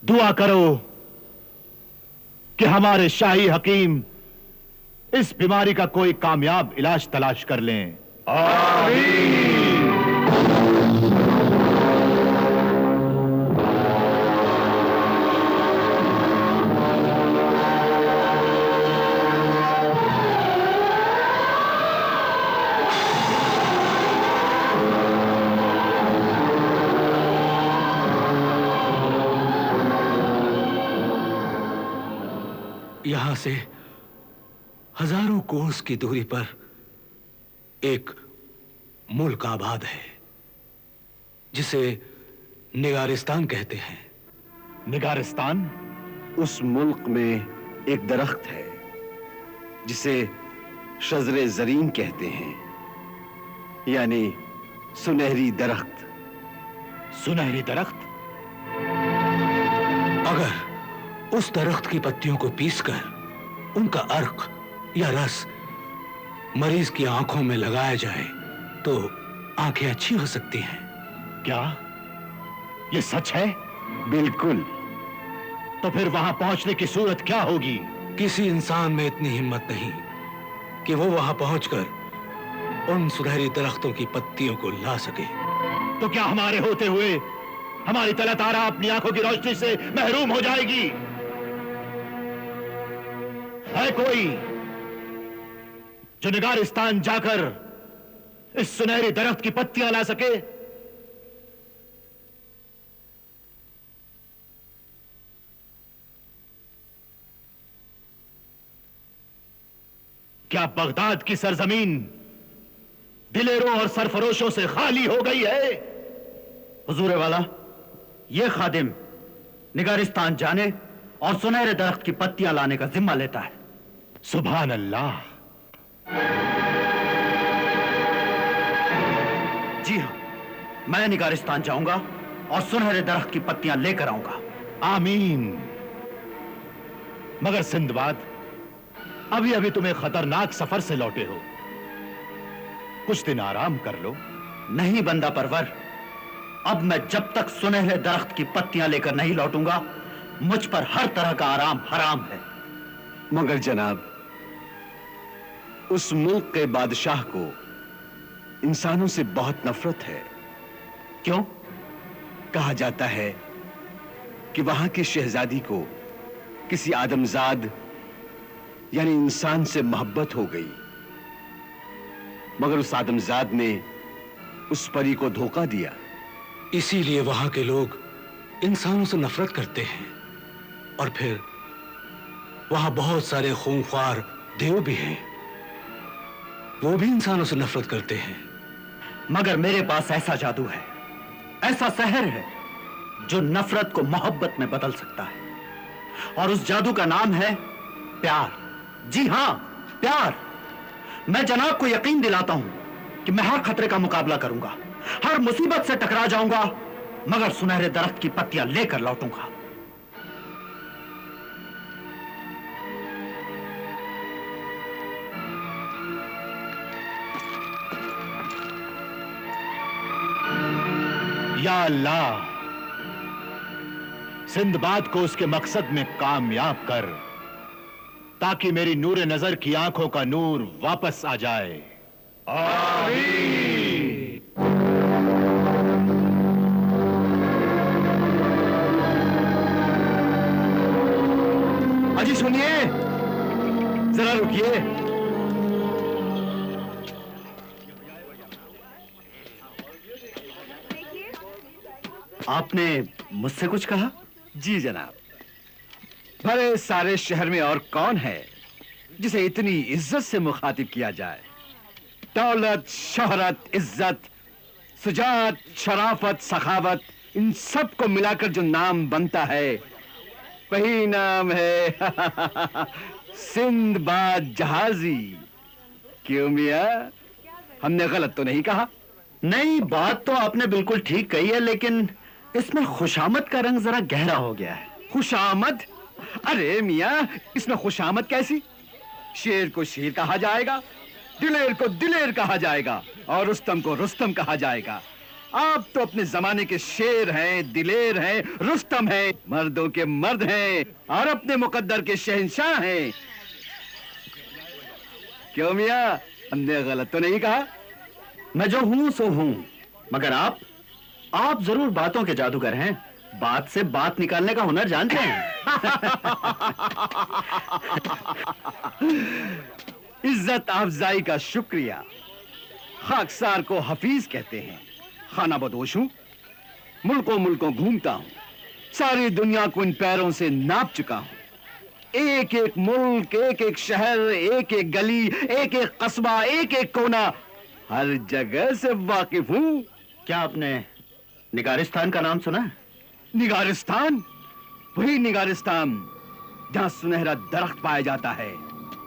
दुआ करो कि हमारे शाही हकीम इस बीमारी का कोई कामयाब इलाज तलाश कर लें। आमीन। यहां से हजारों कोस की दूरी पर एक मुल्क आबाद है जिसे निगारिस्तान कहते हैं। निगारिस्तान? उस मुल्क में एक दरख्त है जिसे शजरे जरीन कहते हैं, यानी सुनहरी दरख्त। सुनहरी दरख्त? अगर उस दरख्त की पत्तियों को पीसकर उनका अर्क या रस मरीज की आंखों में लगाया जाए तो आंखें अच्छी हो सकती हैं। क्या यह सच है? बिल्कुल। तो फिर वहां पहुंचने की सूरत क्या होगी? किसी इंसान में इतनी हिम्मत नहीं कि वो वहां पहुंचकर उन सुनहरी दरख्तों की पत्तियों को ला सके। तो क्या हमारे होते हुए हमारी तलतारा अपनी आंखों की रोशनी से महरूम हो जाएगी? है कोई जो निगारिस्तान जाकर इस सुनहरी दरख्त की पत्तियां ला सके? क्या बगदाद की सरजमीन दिलेरों और सरफरोशों से खाली हो गई है? हुजूर वाला, यह खादिम निगारिस्तान जाने और सुनहरे दरख्त की पत्तियां लाने का जिम्मा लेता है। सुभान अल्लाह। जी हां, मैं निगारिस्तान जाऊंगा और सुनहरे दरख्त की पत्तियां लेकर आऊंगा। आमीन। मगर सिंदबाद, अभी अभी तुम एक खतरनाक सफर से लौटे हो, कुछ दिन आराम कर लो। नहीं बंदा परवर, अब मैं जब तक सुनहरे दरख्त की पत्तियां लेकर नहीं लौटूंगा, मुझ पर हर तरह का आराम हराम है। मगर जनाब, उस मुल्क के बादशाह को इंसानों से बहुत नफरत है। क्यों? कहा जाता है कि वहां की शहजादी को किसी आदमजाद यानी इंसान से मोहब्बत हो गई, मगर उस आदमजाद ने उस परी को धोखा दिया। इसीलिए वहां के लोग इंसानों से नफरत करते हैं। और फिर वहां बहुत सारे खूंखार देव भी हैं, वो भी इंसानों से नफरत करते हैं। मगर मेरे पास ऐसा जादू है, ऐसा सहर है जो नफरत को मोहब्बत में बदल सकता है। और उस जादू का नाम है प्यार। जी हां, प्यार। मैं जनाब को यकीन दिलाता हूं कि मैं हर खतरे का मुकाबला करूंगा, हर मुसीबत से टकरा जाऊंगा, मगर सुनहरे दरख्त की पत्तियां लेकर लौटूंगा। या अल्लाह, सिंदबाद को उसके मकसद में कामयाब कर, ताकि मेरी नूरे नजर की आंखों का नूर वापस आ जाए। आमीन। अजी सुनिए, जरा रुकिए। आपने मुझसे कुछ कहा? जी जनाब, भले सारे शहर में और कौन है जिसे इतनी इज्जत से मुखातिब किया जाए। दौलत, शोहरत, इज्जत, सुजात, शराफत, सखावत, इन सब को मिलाकर जो नाम बनता है वही नाम है सिंदबाद जहाजी। क्यों मियां, हमने गलत तो नहीं कहा? नहीं, बात तो आपने बिल्कुल ठीक कही है, लेकिन इसमें खुशामद का रंग जरा गहरा हो गया है। खुशामद? अरे मियां, इसमें खुशामद कैसी? शेर को शेर कहा जाएगा, दिलेर को दिलेर कहा जाएगा और रुस्तम को रुस्तम कहा जाएगा। आप तो अपने जमाने के शेर हैं, दिलेर हैं, रुस्तम हैं, मर्दों के मर्द हैं और अपने मुकद्दर के शहंशाह हैं। क्यों मियां, हमने गलत तो नहीं कहा? मैं जो हूं सो हूं, मगर आप जरूर बातों के जादूगर हैं। बात से बात निकालने का हुनर जानते हैं। इज्जत अफजाई का शुक्रिया। खाकसार को हफीज कहते हैं। खाना बदोश हूं, मुल्कों मुल्कों घूमता हूं, सारी दुनिया को इन पैरों से नाप चुका हूं। एक एक मुल्क, एक एक शहर, एक एक गली, एक एक कस्बा, एक एक कोना, हर जगह से वाकिफ हूं। क्या आपने निगारिस्तान का नाम सुना है? निगारिस्तान? वही निगारिस्तान जहां सुनहरा दरख्त पाया जाता है,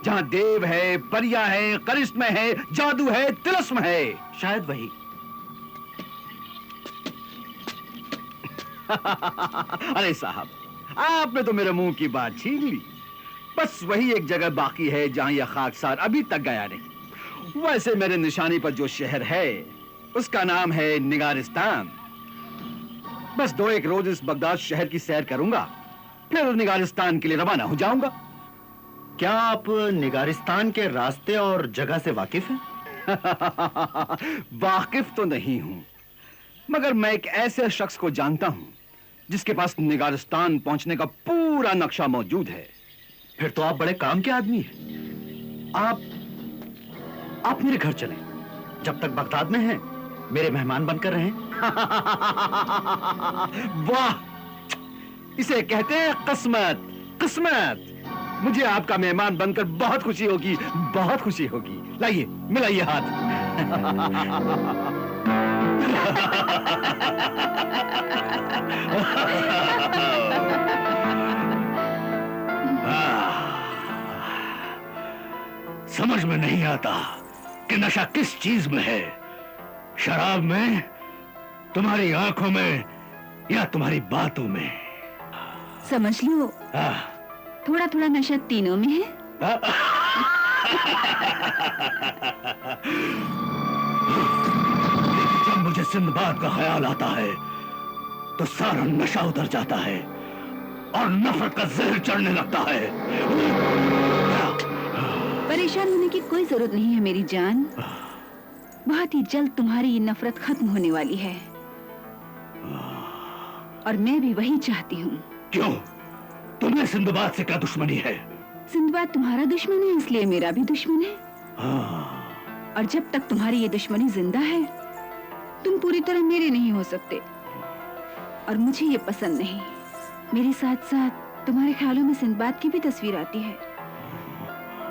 जहां देव है, परियां है, करिश्मे है, जादू है, तिलस्म है। शायद वही। अरे साहब, आपने तो मेरे मुंह की बात छीन ली। बस वही एक जगह बाकी है जहां यह खाकसार अभी तक गया नहीं। वैसे मेरे निशानी पर जो शहर है उसका नाम है निगारिस्तान। बस 2-1 रोज इस बगदाद शहर की सैर करूंगा, फिर निगारिस्तान के लिए रवाना हो जाऊंगा। क्या आप निगारिस्तान के रास्ते और जगह से वाकिफ हैं? वाकिफ तो नहीं हूं, मगर मैं एक ऐसे शख्स को जानता हूं जिसके पास निगारिस्तान पहुंचने का पूरा नक्शा मौजूद है। फिर तो आप बड़े काम के आदमी हैं। आप मेरे घर चलें। जब तक बगदाद में हैं, मेरे मेहमान बनकर रहें। वाह, इसे कहते हैं किस्मत। किस्मत। मुझे आपका मेहमान बनकर बहुत खुशी होगी, बहुत खुशी होगी। लाइए, मिलाइए हाथ। समझ में नहीं आता कि नशा किस चीज में है, शराब में, तुम्हारी आंखों में या तुम्हारी बातों में। समझ लो, थोड़ा थोड़ा नशा तीनों में है। जब मुझे सिंदबाद का ख्याल आता है तो सारा नशा उतर जाता है और नफरत का जहर चढ़ने लगता है। परेशान होने की कोई जरूरत नहीं है मेरी जान। बहुत ही जल्द तुम्हारी ये नफरत खत्म होने वाली है, और मैं भी वही चाहती हूँ। क्यों? तुम्हें सिंदबाद से क्या दुश्मनी है? सिंदबाद तुम्हारा दुश्मन है, इसलिए मेरा भी दुश्मन है। और जब तक तुम्हारी ये दुश्मनी जिंदा है, तुम पूरी तरह मेरे नहीं हो सकते, और मुझे ये पसंद नहीं। मेरे साथ साथ तुम्हारे ख्यालों में सिंदबाद की भी तस्वीर आती है,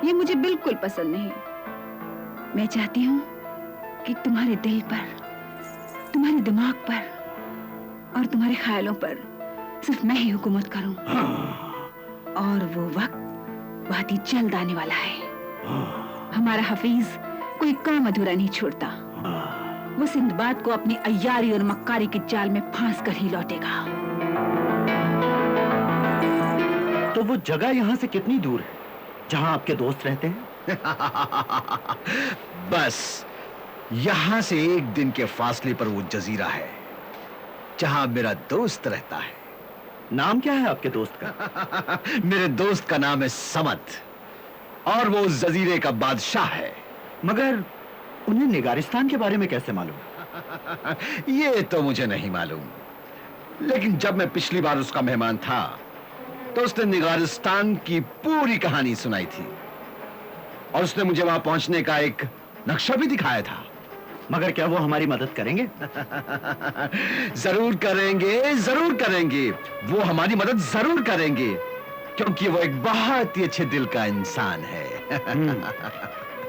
ये मुझे बिल्कुल पसंद नहीं। मैं चाहती हूँ कि तुम्हारे दिल पर, तुम्हारे दिमाग पर और तुम्हारे ख्यालों पर सिर्फ मैं ही हुकूमत करूं। और वो वक्त बहुत ही जल्द आने वाला है। हमारा हफीज कोई काम अधूरा नहीं छोड़ता। वो सिंदबाद को अपनी अय्यारी और मक्कारी के जाल में फांस कर ही लौटेगा। तो वो जगह यहां से कितनी दूर है जहां आपके दोस्त रहते हैं? बस यहां से 1 दिन के फासले पर वो जजीरा है जहां मेरा दोस्त रहता है। नाम क्या है आपके दोस्त का? मेरे दोस्त का नाम है समद, और वो उस जजीरे का बादशाह है। मगर उन्हें निगारिस्तान के बारे में कैसे मालूम? ये तो मुझे नहीं मालूम, लेकिन जब मैं पिछली बार उसका मेहमान था तो उसने निगारिस्तान की पूरी कहानी सुनाई थी, और उसने मुझे वहां पहुंचने का एक नक्शा भी दिखाया था। मगर क्या वो हमारी मदद करेंगे? जरूर करेंगे, जरूर करेंगे। वो हमारी मदद जरूर करेंगे, क्योंकि वो एक बहुत ही अच्छे दिल का इंसान है।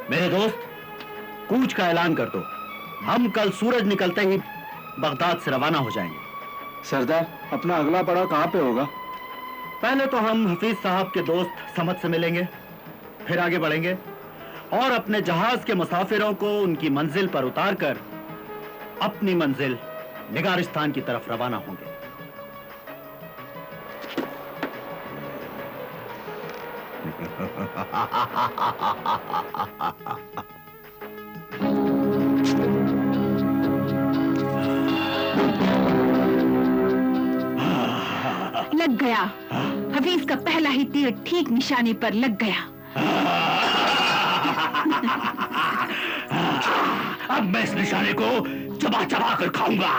मेरे दोस्त, कूच का ऐलान कर दो। हम कल सूरज निकलते ही बगदाद से रवाना हो जाएंगे। सरदार, अपना अगला पड़ाव कहाँ पे होगा? पहले तो हम हफीज साहब के दोस्त समद से मिलेंगे, फिर आगे बढ़ेंगे और अपने जहाज के मुसाफिरों को उनकी मंजिल पर उतारकर अपनी मंजिल निगारिस्तान की तरफ रवाना होंगे। लग गया। हफीज का पहला ही तीर ठीक निशाने पर लग गया। अब मैं इस निशाने को चबा चबा कर खाऊंगा।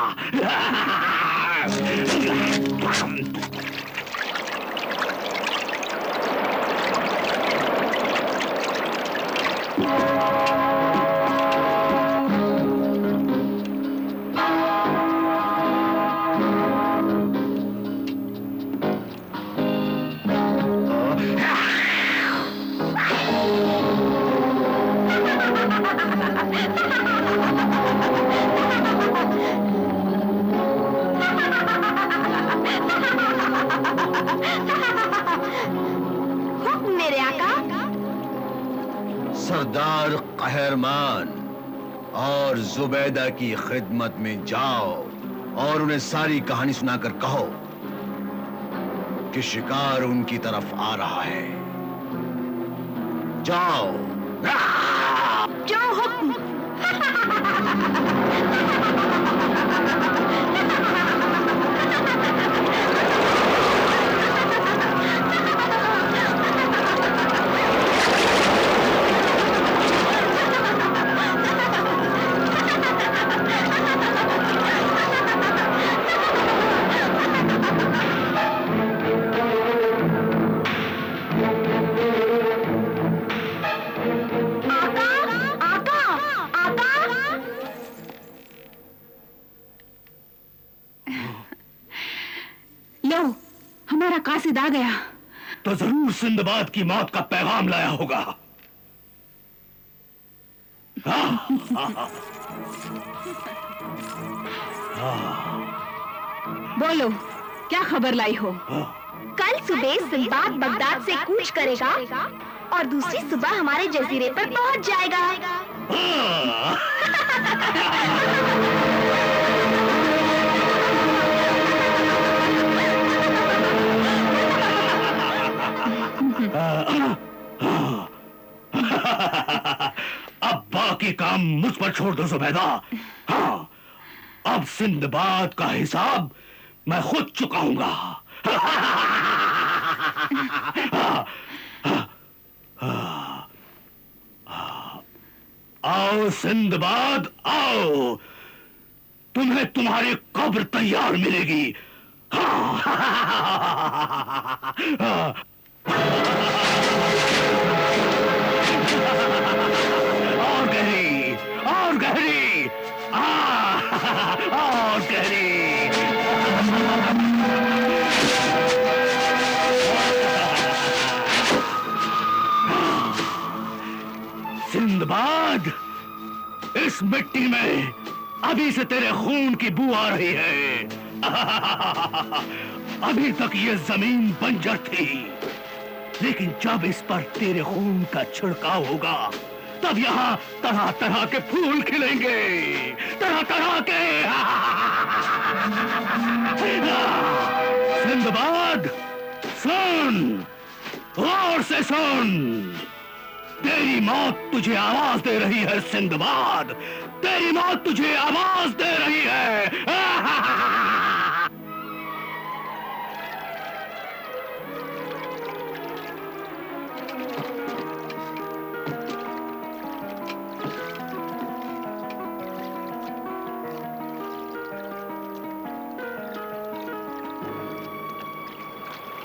मेरे आका। सरदार कहरमान और जुबैदा की खिदमत में जाओ और उन्हें सारी कहानी सुनाकर कहो कि शिकार उनकी तरफ आ रहा है। जाओ। जो हुक्म। लो, हमारा कासिद आ गया। तो जरूर सिंदबाद की मौत का पैगाम लाया होगा। बोलो, क्या खबर लाई हो? कल सुबह सिंबाद बगदाद से कूच करेगा और दूसरी सुबह हमारे जजीरे पर पहुंच जाएगा। अब बाकी काम मुझ पर छोड़ दो जुबैदा। हाँ, अब सिंदबाद का हिसाब मैं खुद चुकाऊंगा। आओ सिंदबाद आओ, तुम्हें तुम्हारी कब्र तैयार मिलेगी। और गहरी, और गहरी, और गहरी। सिंदबाद, इस मिट्टी में अभी से तेरे खून की बू आ रही है। अभी तक ये जमीन बंजर थी, लेकिन जब इस पर तेरे खून का छिड़काव होगा, तब यहाँ तरह तरह के फूल खिलेंगे, तरह तरह के। सिंदबाद सुन, गौर से सुन, तेरी मौत तुझे आवाज दे रही है। सिंदबाद, तेरी मौत तुझे आवाज दे रही है।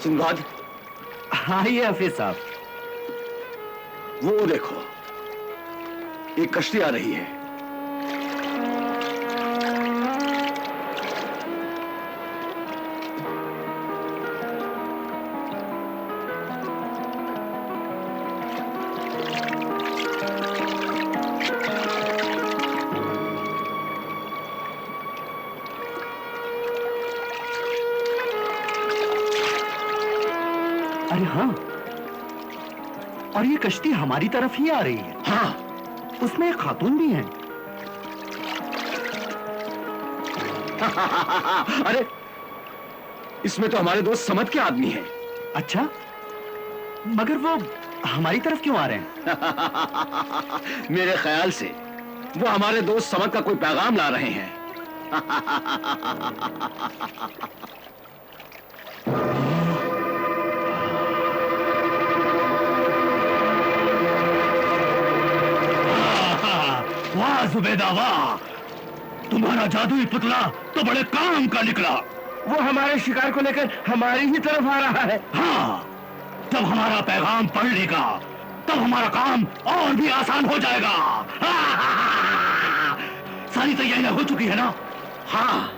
सिंदबाद, हाँ ये हफीज साहब। वो देखो, एक कश्ती आ रही है। अरे हाँ, और ये कश्ती हमारी तरफ ही आ रही है। हाँ, उसमें एक खातून भी है। अरे इसमें तो हमारे दोस्त समद के आदमी हैं। अच्छा, मगर वो हमारी तरफ क्यों आ रहे हैं? मेरे ख्याल से वो हमारे दोस्त समद का कोई पैगाम ला रहे हैं। जुबैदा वाह, तुम्हारा जादुई पुतला तो बड़े काम का निकला। वो हमारे शिकार को लेकर हमारी ही तरफ आ रहा है। हाँ, जब हमारा पैगाम पढ़ लेगा तब हमारा काम और भी आसान हो जाएगा। सारी तैयारियां हो चुकी है ना? हाँ,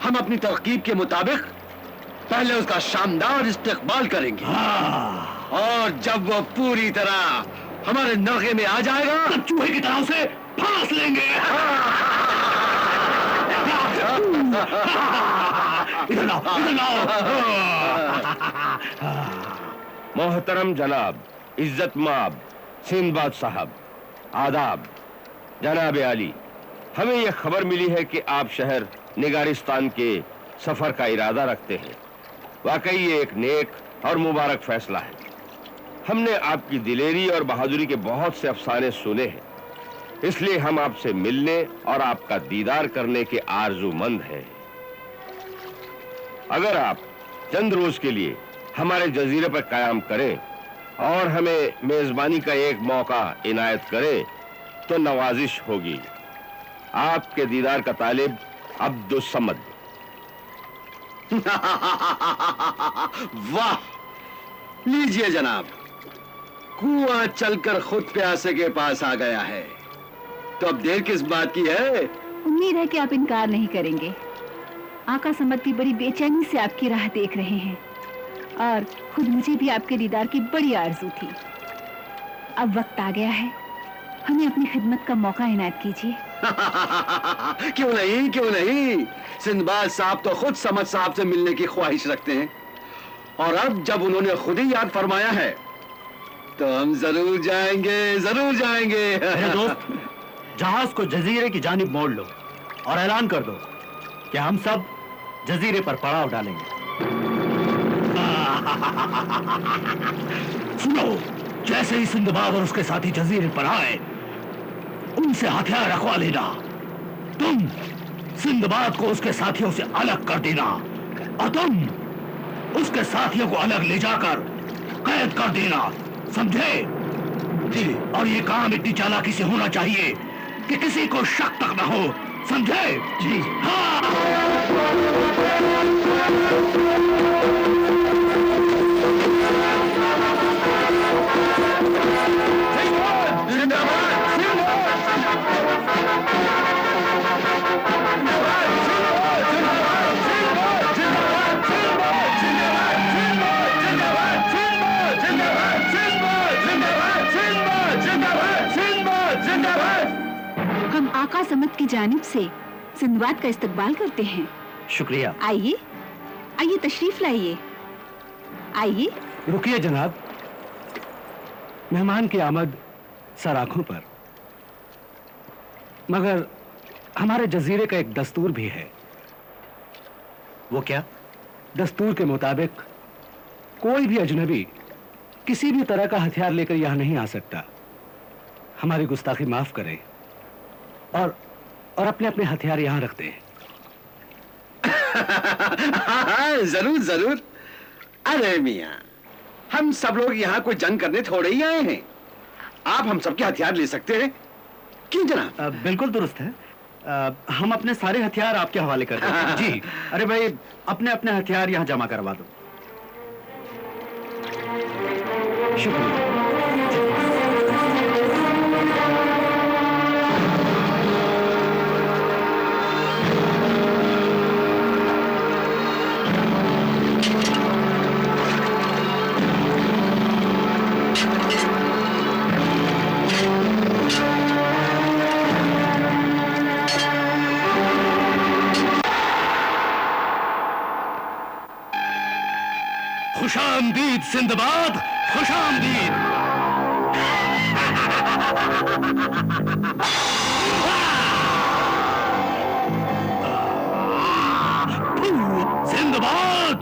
हम अपनी तरकीब के मुताबिक पहले उसका शानदार इस्तेकबाल करेंगे। हाँ, और जब वो पूरी तरह हमारे नरगे में आ जाएगा तब चूहे की तरह उसे फांस लेंगे। इधर लाओ, इधर लाओ। मोहतरम जनाब, इज्जत माब, सिंदबाद साहब, आदाब। जनाब आली, हमें यह खबर मिली है कि आप शहर निगारिस्तान के सफर का इरादा रखते हैं। वाकई ये एक नेक और मुबारक फैसला है। हमने आपकी दिलेरी और बहादुरी के बहुत से अफसाने सुने हैं, इसलिए हम आपसे मिलने और आपका दीदार करने के आरजूमंद हैं। अगर आप चंद रोज के लिए हमारे जजीरे पर कायम करें और हमें मेजबानी का एक मौका इनायत करें तो नवाजिश होगी। आपके दीदार का तालिब अब्दुस समद। वाह, लीजिए जनाब, कुआं चलकर खुद प्यासे के पास आ गया है, तो अब देर किस बात की है? उम्मीद है कि आप इनकार नहीं करेंगे। आका समती बड़ी बेचैनी से आपकी राह देख रहे हैं और खुद मुझे भी आपके दीदार की बड़ी आरजू थी। अब वक्त आ गया है, हमें अपनी खिदमत का मौका इनायत कीजिए। क्यों नहीं, क्यों नहीं। सिंदबाद साहब तो खुद समद साहब से मिलने की ख्वाहिश रखते हैं, और अब जब उन्होंने खुद ही याद फरमाया है तो हम जरूर जाएंगे, जरूर जाएंगे। मेरे दोस्त, जहाज को जजीरे की जानिब मोड़ लो और ऐलान कर दो कि हम सब जजीरे पर पड़ाव डालेंगे। सुनो, जैसे ही सिंदबाद और उसके साथी जजीरे पर आए, उनसे हथियार रखवा लेना। तुम सिंदबाद को उसके साथियों से अलग कर देना और तुम उसके साथियों को अलग ले जाकर कैद कर देना, समझे? जी। और ये काम इतनी चालाकी से होना चाहिए कि किसी को शक तक न हो, समझे? जी। हम आका समद की जानिब से सिंदबाद का इस्तकबाल करते हैं। शुक्रिया। आइए, आइए, तशरीफ लाइए, आइए। रुकिए जनाब, मेहमान की आमद सर आंखों पर, मगर हमारे जजीरे का एक दस्तूर भी है। वो क्या? दस्तूर के मुताबिक कोई भी अजनबी किसी भी तरह का हथियार लेकर यहां नहीं आ सकता। हमारी गुस्ताखी माफ करें और अपने अपने हथियार यहां रखते हैं। जरूर जरूर। अरे मियां, हम सब लोग यहाँ कोई जंग करने थोड़े ही आए हैं। आप हम सबके हथियार ले सकते हैं, क्यों जनाब? बिल्कुल दुरुस्त है। हम अपने सारे हथियार आपके हवाले कर देते हैं। जी। अरे भाई, अपने अपने हथियार यहाँ जमा करवा दो। शुक्रिया। खुशामदीद सिंदबाद, खुशामदीद। सिंदबाद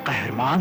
कहरमान।